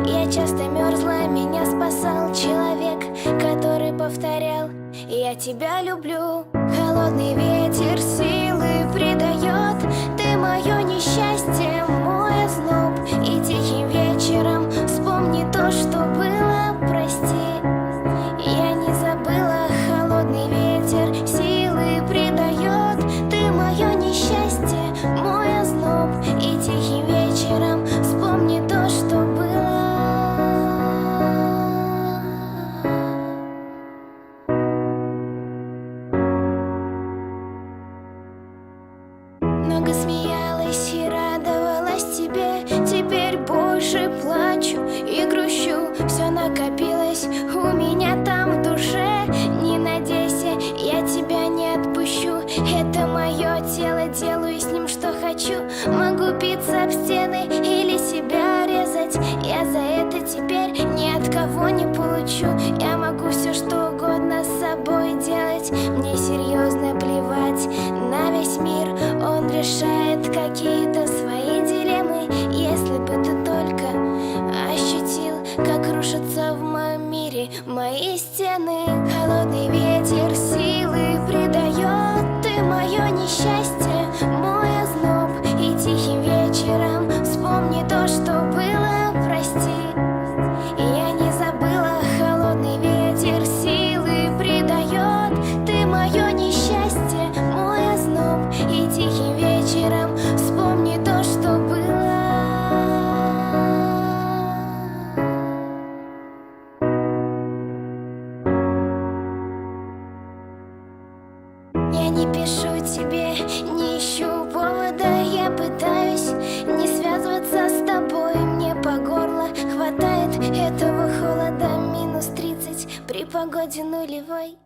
Я часто мерзла, меня спасал человек, который повторял: я тебя люблю. Холодный ветер силы придает, ты мое несчастье, мой озноб. И тихим вечером вспомни то, что было, прости. Я не забыла, холодный ветер силы придает, ты мое несчастье, мой озноб. И тихим вечером вспомни то, что было. Много смеялась и радовалась тебе, теперь больше плачу и грущу. Все накопилось у меня там в душе. Не надейся, я тебя не отпущу. Это мое тело, делаю с ним что хочу. Могу биться об стены или себя резать. Я за это теперь ни от кого не получу. Я могу все что угодно с собой делать. Мне серьезно плевать на весь мир. Он решает какие-то свои дилеммы. Если бы ты только ощутил, как рушатся в моем мире мои стены. Холодный ветер силы придает, ты мое несчастье, мой озноб. И тихим вечером вспомни то, что было, прости. Я не забыла, холодный ветер силы придает, ты мое несчастье, мой озноб. И тихим вечером вспомни то, что было. Я не пишу тебе, не ищу повода. Я пытаюсь не связываться с тобой. Мне по горло хватает этого холода. -30 при погоде нулевой.